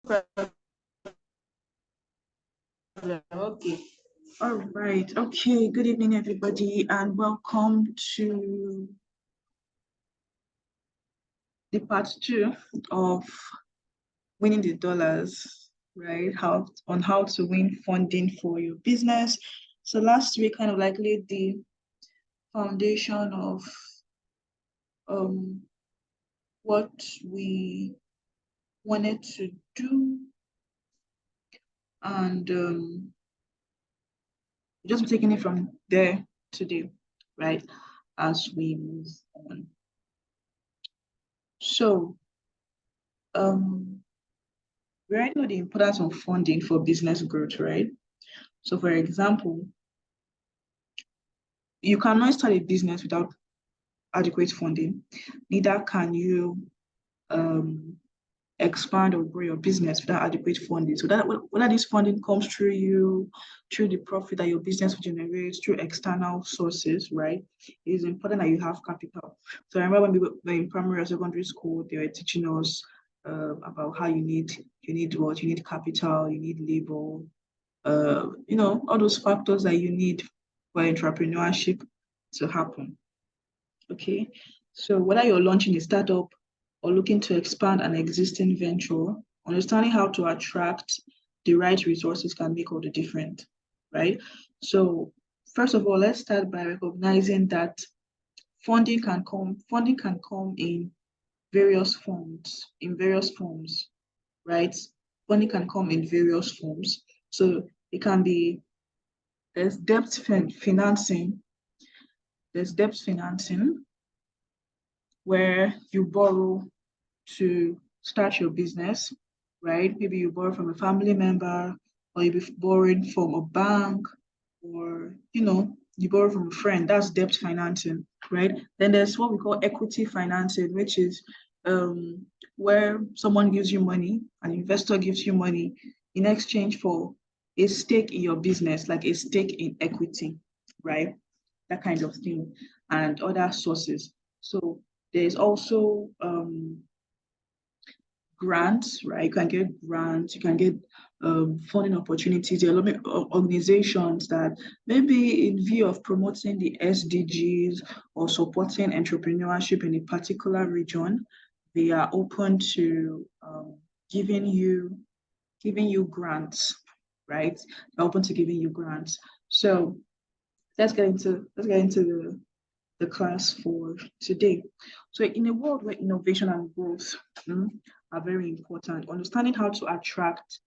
Okay. All right. Okay. Good evening, everybody, and welcome to the part 2 of winning the dollars, right? How to win funding for your business. So last week kind of like laid the foundation of um what we wanted to do, and just taking it from there today, right? As we move on. So we already know the importance of funding for business growth, right? So for example, you cannot start a business without adequate funding. Neither can you um, expand or grow your business without adequate funding. So that whether this funding comes through you, through the profit that your business will generate, through external sources, right? It is important that you have capital. So I remember when we were in primary or secondary school, they were teaching us about how you need what? You need capital, you need labor, all those factors that you need for entrepreneurship to happen. Okay. So whether you're launching a startup or looking to expand an existing venture, understanding how to attract the right resources can make all the difference, right? So first of all, let's start by recognizing that funding can come in various forms, right? Funding can come in various forms. So it can be there's financing, there's debt financing where you borrow to start your business, right? Maybe you borrow from a family member, or you be borrowing from a bank, or you borrow from a friend. That's debt financing, right? Then there's what we call equity financing, which is where someone gives you money, an investor gives you money in exchange for a stake in your business, like a stake in equity, right? That kind of thing, and other sources. So there's also grants, right? You can get grants, you can get funding opportunities. There are a lot of organizations that maybe in view of promoting the SDGs or supporting entrepreneurship in a particular region, they are open to giving you grants, right? They're open to giving you grants. So let's get into the class for today. So in a world where innovation and growth are very important, understanding how to attract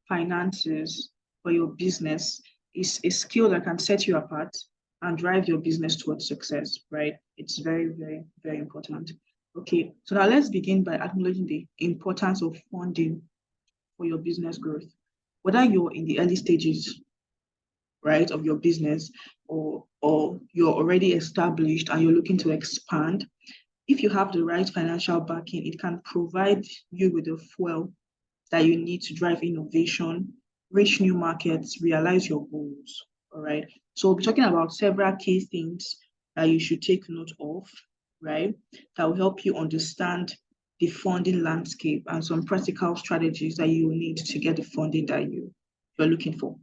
finances for your business is a skill that can set you apart and drive your business towards success, right? It's very, very, very important. Okay, so now let's begin by acknowledging the importance of funding for your business growth. Whether you're in the early stages, right, of your business, or you're already established and you're looking to expand, if you have the right financial backing, it can provide you with the fuel that you need to drive innovation, reach new markets, realize your goals. All right. So we'll be talking about several key things that you should take note of, right? That will help you understand the funding landscape and some practical strategies that you will need to get the funding that you're looking for.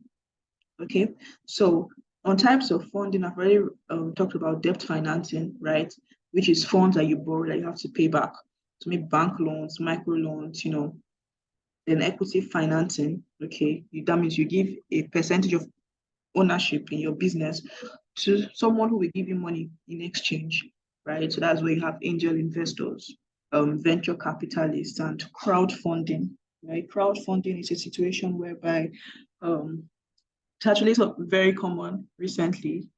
Okay, so on types of funding, I've already talked about debt financing, right? Which is funds that you borrow that you have to pay back. So maybe bank loans, micro loans, then equity financing. Okay, that means you give a percentage of ownership in your business to someone who will give you money in exchange, right? So that's where you have angel investors, venture capitalists, and crowdfunding, right? Crowdfunding is a situation whereby it's actually very common recently.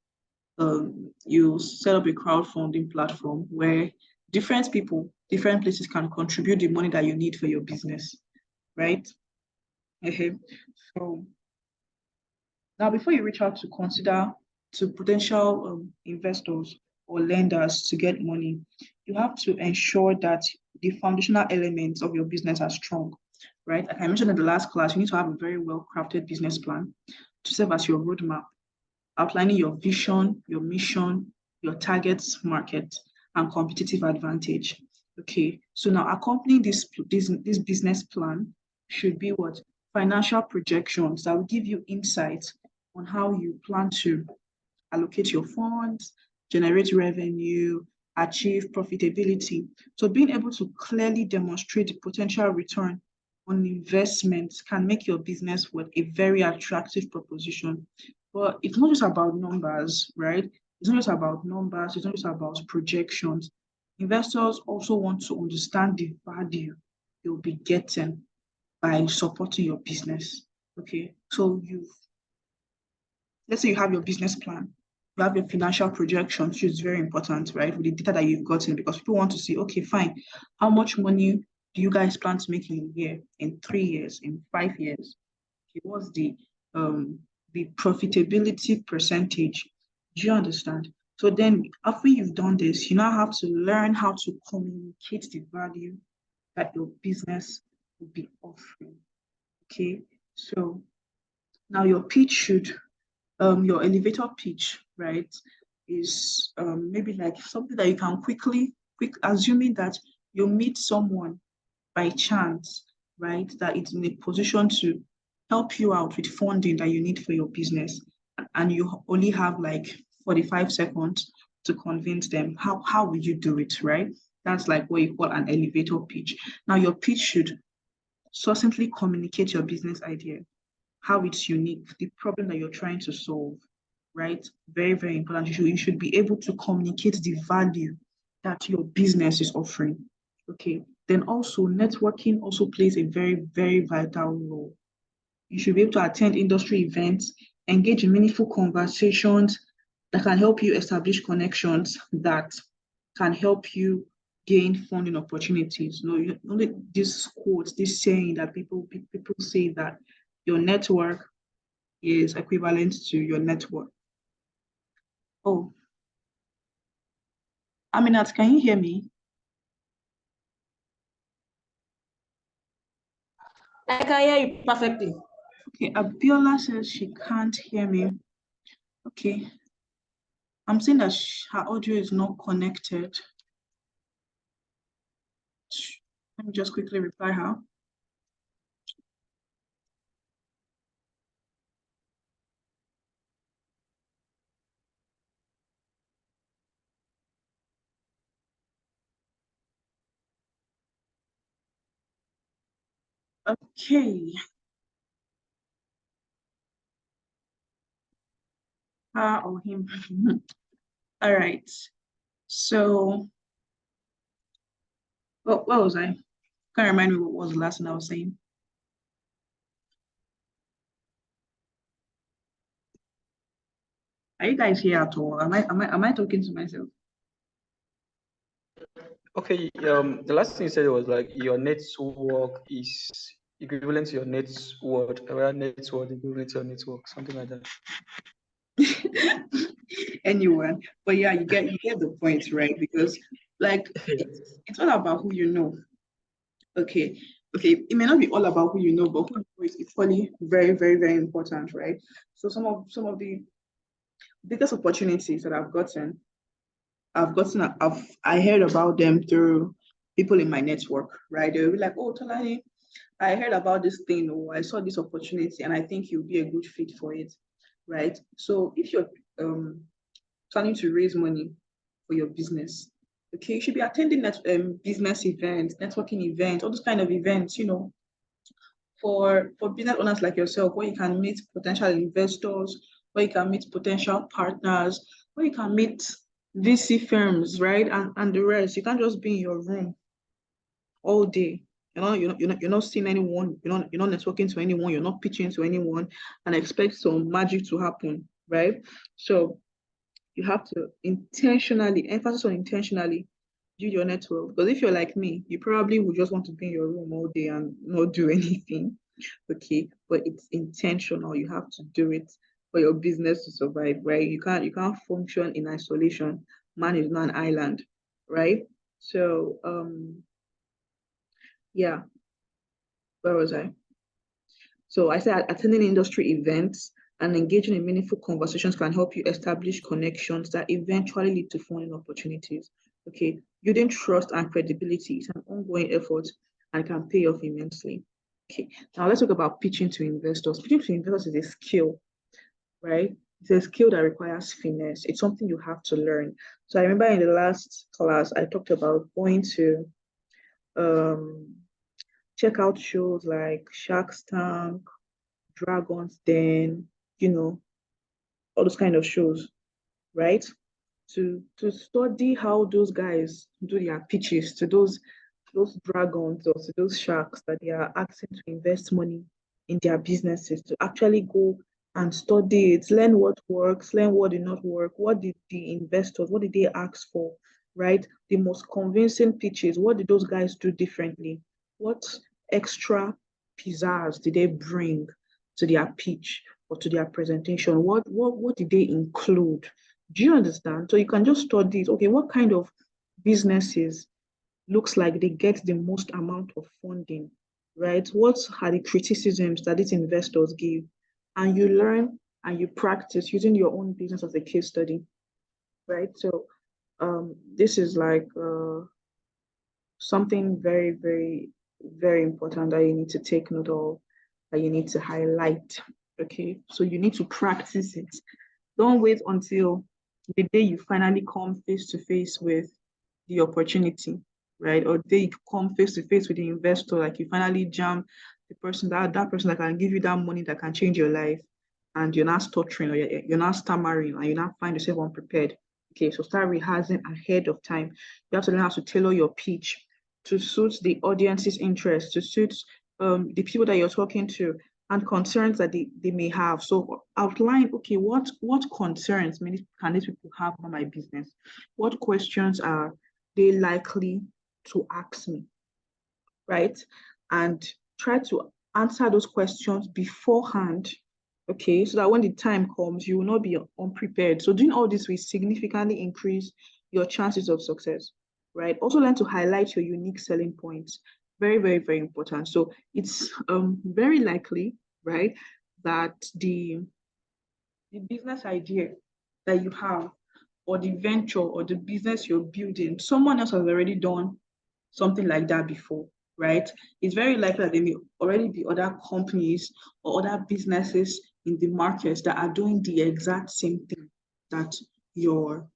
You set up a crowdfunding platform where different people, different places can contribute the money that you need for your business, right? Okay. So now, before you reach out to consider to potential investors or lenders to get money, you have to ensure that the foundational elements of your business are strong, right? Like I mentioned in the last class, you need to have a very well-crafted business plan to serve as your roadmap, outlining your vision, your mission, your target market, and competitive advantage. Okay, so now accompanying this business plan should be what? Financial projections that will give you insights on how you plan to allocate your funds, generate revenue, achieve profitability. So being able to clearly demonstrate the potential return on investments can make your business work a very attractive proposition. But it's not just about numbers, right? It's not just about numbers, it's not just about projections. Investors also want to understand the value you'll be getting by supporting your business. Okay, so let's say you have your business plan, you have your financial projections, which is very important, right? With the data that you've gotten, because people want to see, okay, fine, how much money do you guys plan to make in a year, in 3 years, in 5 years? Okay, what's the profitability percentage? Do you understand? So then after you've done this, you now have to learn how to communicate the value that your business will be offering. Okay, so now your pitch should your elevator pitch, right, is maybe like something that you can assuming that you meet someone by chance, right, that it's in a position to help you out with funding that you need for your business, and you only have like 45 seconds to convince them. How would you do it, right? That's like what you call an elevator pitch. Now, your pitch should succinctly communicate your business idea, how it's unique, the problem that you're trying to solve, right? Very, very important. You should be able to communicate the value that your business is offering. Okay. Then also networking also plays a very, very vital role. You should be able to attend industry events, engage in meaningful conversations that can help you establish connections that can help you gain funding opportunities. Only this quote, this saying that people say that your network is equivalent to your net worth. Oh, Aminat, can you hear me? I can hear you perfectly. Okay, Abiola says she can't hear me. Okay, I'm saying that her audio is not connected. Let me just quickly reply her. Okay. Her or him. All right. So, what was I? Can't remind me what was the last thing I was saying. Are you guys here at all? Am I talking to myself? Okay, the last thing you said was like your net worth is equivalent to your net worth, or net worth equivalent to your network, something like that. Anyone, but yeah, you get the point, right? Because like it's all about who you know. Okay, it may not be all about who you know, but who you know is equally very, very, very important, right? So some of the biggest opportunities that I heard about them through people in my network, right? They'll be like, oh, Tolani, I heard about this thing, or I saw this opportunity, and I think you'll be a good fit for it, right? So if you're planning to raise money for your business, okay, you should be attending business events, networking events, all those kind of events, for business owners like yourself, where you can meet potential investors, where you can meet potential partners, where you can meet VC firms, right? And the rest. You can't just be in your room all day. You're not seeing anyone, you're not networking to anyone, you're not pitching to anyone and expect some magic to happen, right? So you have to intentionally, emphasis on intentionally, do your network. Because if you're like me, you probably would just want to be in your room all day and not do anything. Okay, but it's intentional. You have to do it for your business to survive, right? You can't function in isolation. Man is not an island, right? So yeah, where was I? So I said attending industry events and engaging in meaningful conversations can help you establish connections that eventually lead to funding opportunities. Okay, building trust and credibility is an ongoing effort and can pay off immensely. Okay, now let's talk about pitching to investors. Pitching to investors is a skill, right? It's a skill that requires finesse. It's something you have to learn. So I remember in the last class, I talked about going to um, check out shows like Shark's Tank, Dragon's Den, you know, all those kind of shows, right? To study how those guys do their pitches to those dragons or to those sharks that they are asking to invest money in their businesses, to actually go and study it, learn what works, learn what did not work, what did the investors, what did they ask for, right? The most convincing pitches, what did those guys do differently? What extra pizzazz did they bring to their pitch or to their presentation? What did they include? Do you understand? So you can just study it. Okay, what kind of businesses looks like they get the most amount of funding, right? What are the criticisms that these investors give? And you learn and you practice using your own business as a case study, right? So this is like something very, very, very important that you need to take note of, that you need to highlight. Okay, so you need to practice it. Don't wait until the day you finally come face to face with the opportunity, right? Or the day you come face to face with the investor, like you finally jam the person that person that can give you that money that can change your life, and you're not stuttering or you're not stammering and you not find yourself unprepared. Okay, so start rehearsing ahead of time. You have to learn how to tailor your pitch to suit the audience's interest, to suit the people that you're talking to, and concerns that they may have. So outline, okay, what concerns can these people have about my business? What questions are they likely to ask me, right? And try to answer those questions beforehand, okay, so that when the time comes, you will not be unprepared. So doing all this will significantly increase your chances of success, right? Also learn to highlight your unique selling points. Very, very, very important. So it's very likely, right, that the business idea that you have, or the venture or the business you're building, someone else has already done something like that before, right? It's very likely that there may already be other companies or other businesses in the market that are doing the exact same thing that you're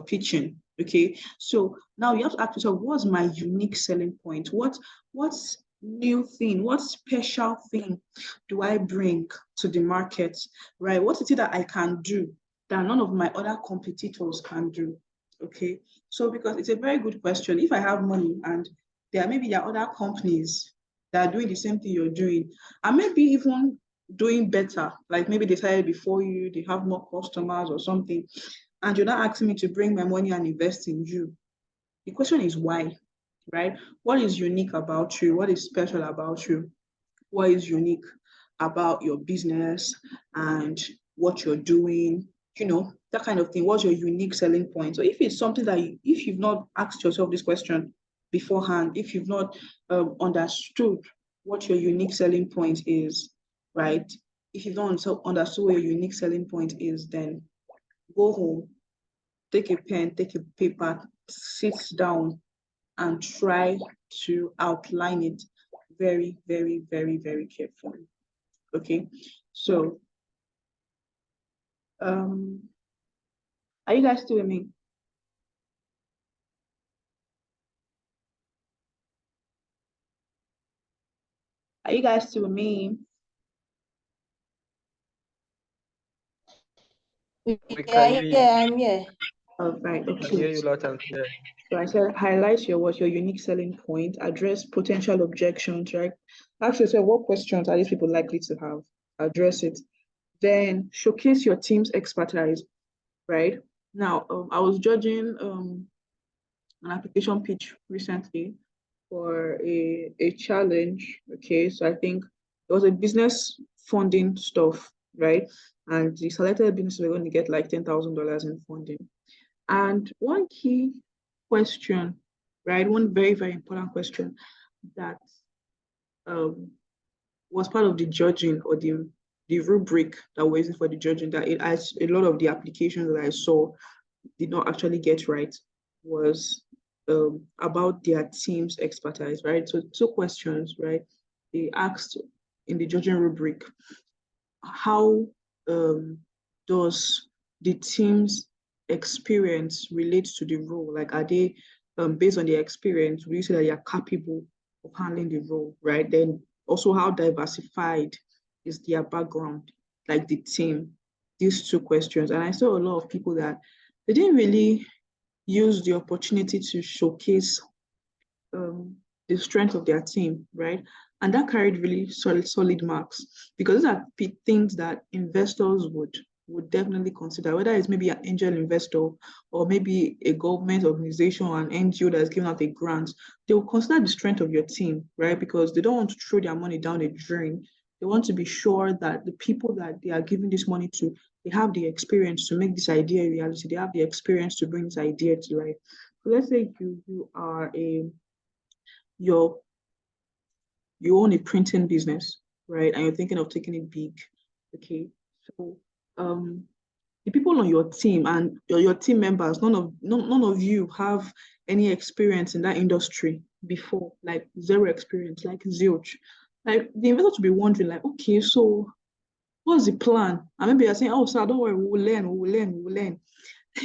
pitching. Okay, so now you have to ask yourself, what's my unique selling point? What's new thing, what special thing do I bring to the market, right? What is it that I can do that none of my other competitors can do? Okay, so because it's a very good question. If I have money and there are other companies that are doing the same thing you're doing, and maybe even doing better, like maybe they started before you, they have more customers or something, and you're not asking me to bring my money and invest in you. The question is why, right? What is unique about you? What is special about you? What is unique about your business and what you're doing? That kind of thing. What's your unique selling point? So if it's something that if you've not asked yourself this question beforehand, if you've not understood what your unique selling point is, right? If you've not understood what your unique selling point is, then go home, take a pen, take a paper, sit down and try to outline it very, very, very, very carefully. Okay, so are you guys still with me? Are you guys still with me? We Yeah, can hear you. yeah, I'm here. All right, We can hear okay. you loud and clear. So I said highlight your unique selling point, address potential objections, right? Ask yourself, what questions are these people likely to have? Address it. Then showcase your team's expertise, right? Now, I was judging an application pitch recently for a challenge. Okay, so I think it was a business funding stuff, right? And the selected businesses were going to get like $10,000 in funding. And one key question, right? One very, very important question that um, was part of the judging, or the rubric that was for the judging, that a lot of the applications that I saw did not actually get right, was about their team's expertise, right? So two questions, right? they asked in the judging rubric, how does the team's experience relate to the role? Like, are they, based on their experience, will you say that they are capable of handling the role, right? Then also, how diversified is their background, like the team? These two questions. And I saw a lot of people that they didn't really use the opportunity to showcase the strength of their team, right? And that carried really solid marks, because those are things that investors would definitely consider, whether it's maybe an angel investor or maybe a government organization or an NGO that's giving out a grant. They will consider the strength of your team, right? Because they don't want to throw their money down the drain. They want to be sure that the people that they are giving this money to, they have the experience to make this idea a reality. They have the experience to bring this idea to life. So let's say you are you own a printing business, right? And you're thinking of taking it big. Okay. So the people on your team and your team members, none of you have any experience in that industry before, like zero experience, like zilch. Like the investor to be wondering, like, okay, so what's the plan? And maybe you're saying, oh, sir, don't worry, we will learn.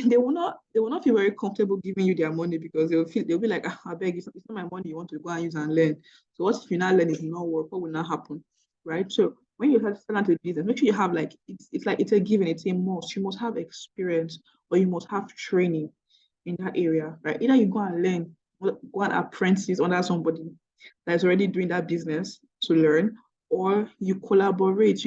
They will not feel very comfortable giving you their money, because they'll be like, I beg, it's not my money you want to go and use and learn. So what if you now learn, it will not work? What will not happen? Right? So when you start into a business, make sure you have, like, it's a given, it's a must. You must have experience, or you must have training in that area, right? Either you go and learn, go and apprentice under somebody that's already doing that business to learn, or you collaborate,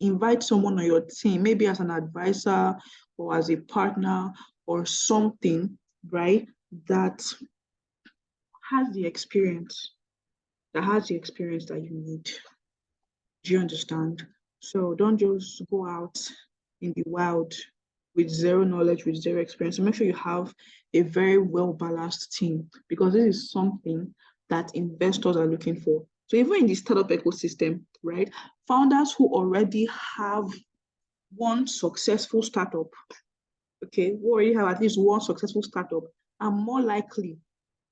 invite someone on your team, maybe as an advisor or as a partner or something, right, that has the experience, that you need. Do you understand? So don't just go out in the wild with zero knowledge, with zero experience. So make sure you have a very well-balanced team, because this is something that investors are looking for. So even in the startup ecosystem, right, founders who already have one successful startup, okay, who already have at least one successful startup, are more likely,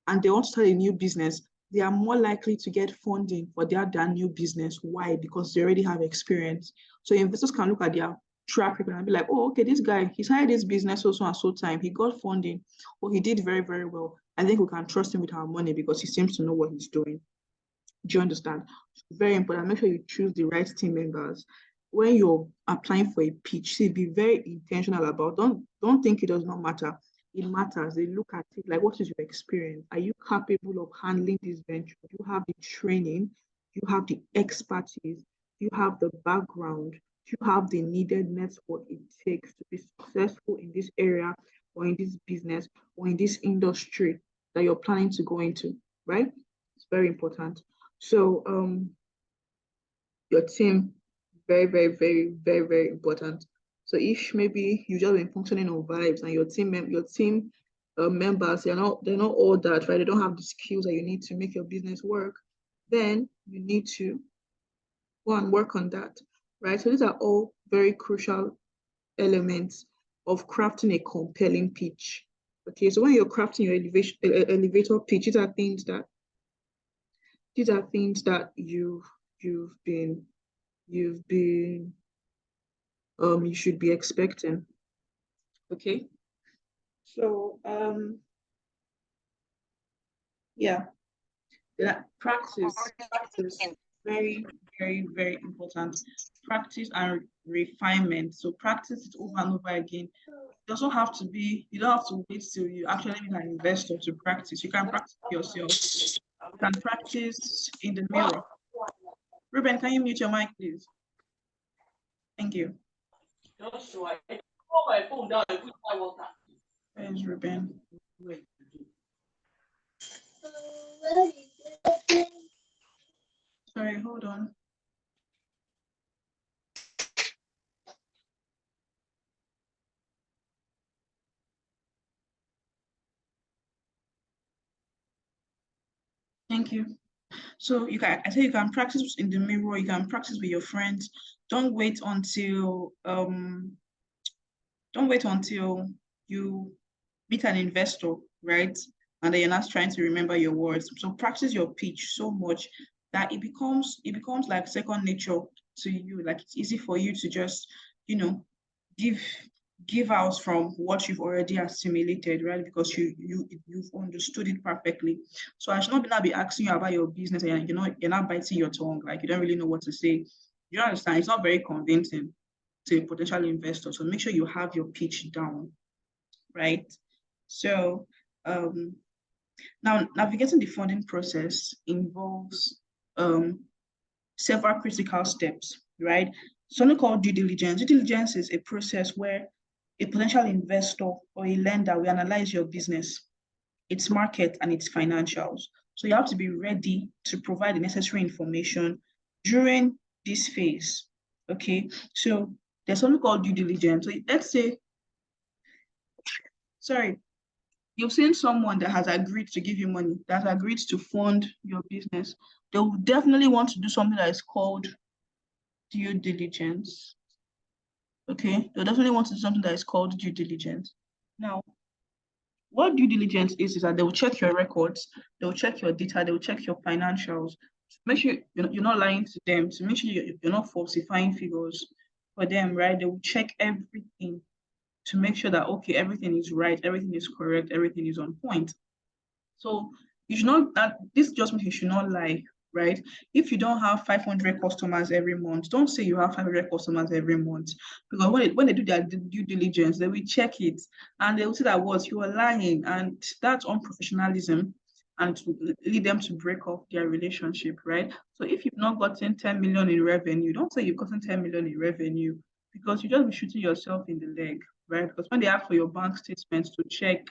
and they want to start a new business, they are more likely to get funding for their new business. Why? Because they already have experience. So investors can look at their track record and be like, oh, okay, this guy, he started this business so and so time, he got funding, or he did very, very well. I think we can trust him with our money because he seems to know what he's doing. Do you understand? Very important. Make sure you choose the right team members. When you're applying for a pitch, see, be very intentional about. Don't think it does not matter. It matters. They look at it like, what is your experience? Are you capable of handling this venture? Do you have the training? Do you have the expertise? Do you have the background? Do you have the needed network it takes to be successful in this area, or in this business, or in this industry that you're planning to go into, right? It's very important. So your team, very, very, very, very, very important. So if maybe you just been functioning on vibes, and your team members, they're not all that, right? They don't have the skills that you need to make your business work, then you need to go and work on that, right? So these are all very crucial elements of crafting a compelling pitch. Okay, so when you're crafting your elevator pitch, these are things that you should be expecting. Okay. So yeah, practice is very, very, very important. Practice and refinement. So practice it over and over again. You don't have to wait till you actually be an investor to practice. You can practice yourself. You can practice in the mirror. Ruben, can you mute your mic, please? Thank you. Where's Ruben? Sorry, hold on. Thank you. So you can practice in the mirror, you can practice with your friends. Don't wait until you meet an investor, right? And then you're not trying to remember your words. So practice your pitch so much that it becomes like second nature to you. Like it's easy for you to just, give out from what you've already assimilated, right? Because you've understood it perfectly. So I should not be asking you about your business and you're not biting your tongue, like you don't really know what to say. You understand? It's not very convincing to a potential investor. So make sure you have your pitch down, right? So now navigating the funding process involves several critical steps, right? Something called due diligence. Due diligence is a process where a potential investor or a lender will analyze your business, its market, and its financials. So you have to be ready to provide the necessary information during this phase. Okay, so there's something called due diligence. So let's say, sorry, you've seen someone that has agreed to give you money, that has agreed to fund your business. They'll definitely want to do something that is called due diligence. Okay, they'll definitely want to do something that is called due diligence. Now, what due diligence is that they will check your records, they will check your data, they will check your financials, to make sure you're not lying to them, to make sure you're not falsifying figures for them, right? They will check everything to make sure that, okay, everything is right, everything is correct, everything is on point. So you should not, this just means you should not lie, right? If you don't have 500 customers every month, don't say you have 500 customers every month, because when they do their due diligence, they will check it and they will see that what you are lying, and that's unprofessionalism, and to lead them to break off their relationship, right? So if you've not gotten 10 million in revenue, don't say you've gotten 10 million in revenue, because you just be shooting yourself in the leg, right? Because when they ask for your bank statements to check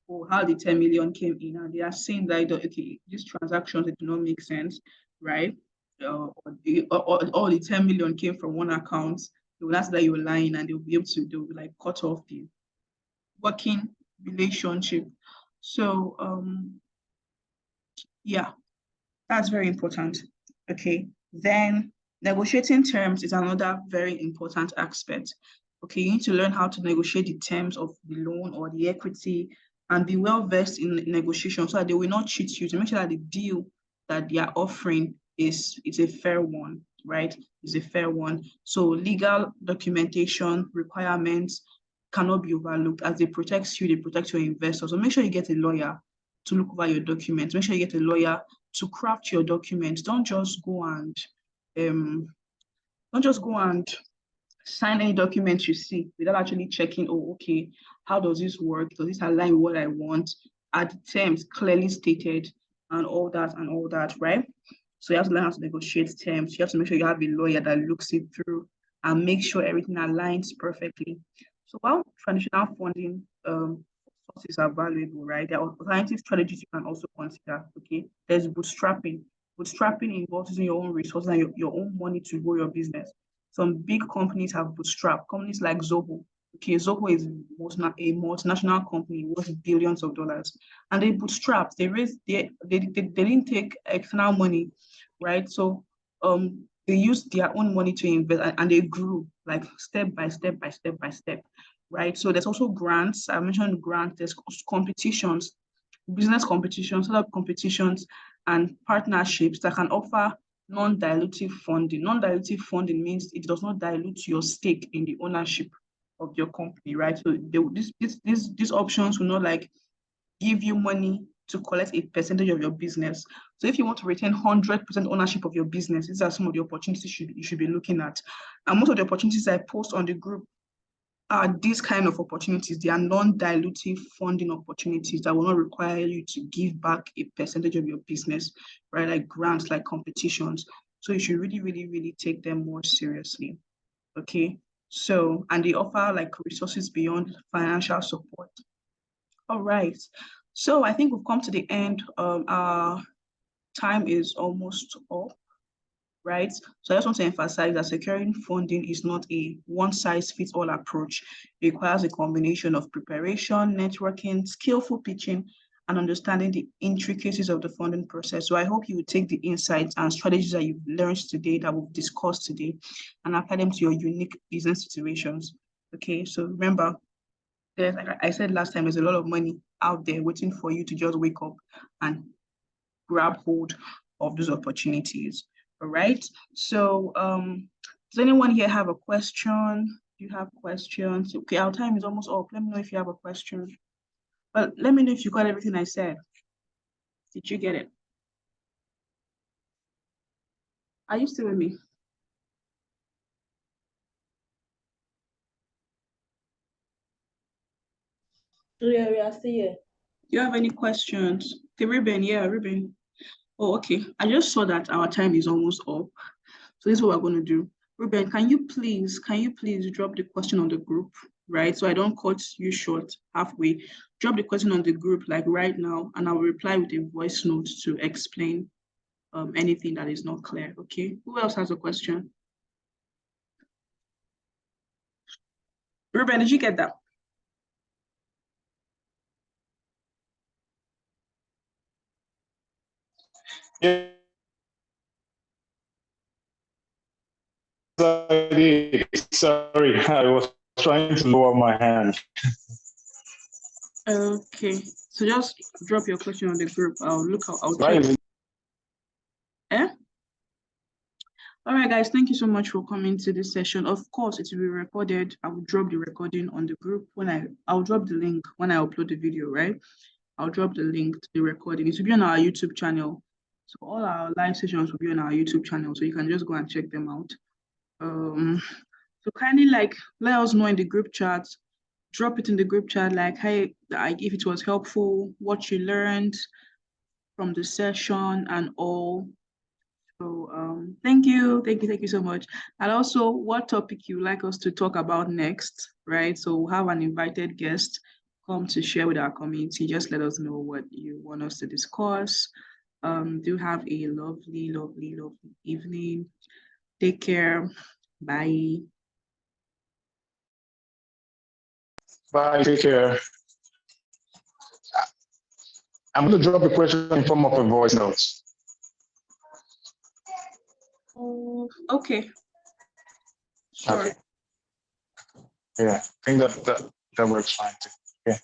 or how the 10 million came in, and they are saying that, okay, these transactions, it do not make sense, right? Or all the 10 million came from one account, they will ask that you're lying, and they'll be like cut off the working relationship. So yeah, that's very important. Okay, then negotiating terms is another very important aspect. Okay, you need to learn how to negotiate the terms of the loan or the equity, and be well versed in negotiation so that they will not cheat you, to make sure that the deal that they are offering is a fair one, right? Is a fair one. So legal documentation requirements cannot be overlooked, as they protect you, they protect your investors. So make sure you get a lawyer to look over your documents. Make sure you get a lawyer to craft your documents. Don't just go and sign any document you see without actually checking, oh, okay, how does this work? Does this align with what I want? Are the terms clearly stated, and all that, right? So you have to learn how to negotiate terms. You have to make sure you have a lawyer that looks it through and make sure everything aligns perfectly. So while traditional funding sources are valuable, right, there are alternative strategies you can also consider. Okay, there's bootstrapping. Bootstrapping involves using your own resources and your own money to grow your business. Some big companies have bootstrap. Companies like Zoho. Okay, Zoho is a multinational company worth billions of dollars, and they bootstrapped. They didn't take external money, right? So they used their own money to invest, and they grew like step by step by step by step, right? So there's also grants. I mentioned grants. There's competitions, business competitions, other competitions, and partnerships that can offer non-dilutive funding. Non-dilutive funding means it does not dilute your stake in the ownership of your company, right? So these options will not like give you money to collect a percentage of your business. So if you want to retain 100% ownership of your business, these are some of the opportunities you should be looking at. And most of the opportunities I post on the group are these kind of opportunities. They are non-dilutive funding opportunities that will not require you to give back a percentage of your business, right? Like grants, like competitions. So you should really, really, really take them more seriously. Okay. So, and they offer like resources beyond financial support. All right. So I think we've come to the end. Our time is almost up, right? So I just want to emphasize that securing funding is not a one-size-fits-all approach. It requires a combination of preparation, networking, skillful pitching, and understanding the intricacies of the funding process. So I hope you will take the insights and strategies that you've learned today, that we've discussed today, and apply them to your unique business situations. Okay, so remember, like I said last time, there's a lot of money out there waiting for you to just wake up and grab hold of those opportunities. All right. So does anyone here have a question? Do you have questions? Okay, our time is almost up. Let me know if you have a question. But let me know if you got everything I said. Did you get it? Are you still with me? Yeah, we are still here. Do you have any questions? Okay, Ruben, yeah, Ruben. Oh, okay. I just saw that our time is almost up. So this is what we're going to do. Ruben, can you please drop the question on the group, right? So I don't cut you short halfway. Drop the question on the group like right now, and I will reply with a voice note to explain anything that is not clear, okay? Who else has a question? Ruben, did you get that? Yes, I did. Sorry, I was trying to lower my hand. Okay, so just drop your question on the group. I'll Why check. is it? Eh? All right, guys, thank you so much for coming to this session. Of course, it will be recorded. I will drop the recording on the group I'll drop the link when I upload the video, right? I'll drop the link to the recording. It will be on our YouTube channel. So all our live sessions will be on our YouTube channel. So you can just go and check them out. So kindly let us know in the group chat, drop it in the group chat, like, hey, if it was helpful, what you learned from the session and all. So thank you so much. And also what topic you like us to talk about next, right? So we'll have an invited guest come to share with our community. Just let us know what you want us to discuss. Do have a lovely, lovely, lovely evening. Take care. Bye. Bye, take care. I'm going to drop a question in form of a voice note. Okay. Sure. Okay. Yeah, I think that works fine too. Yeah.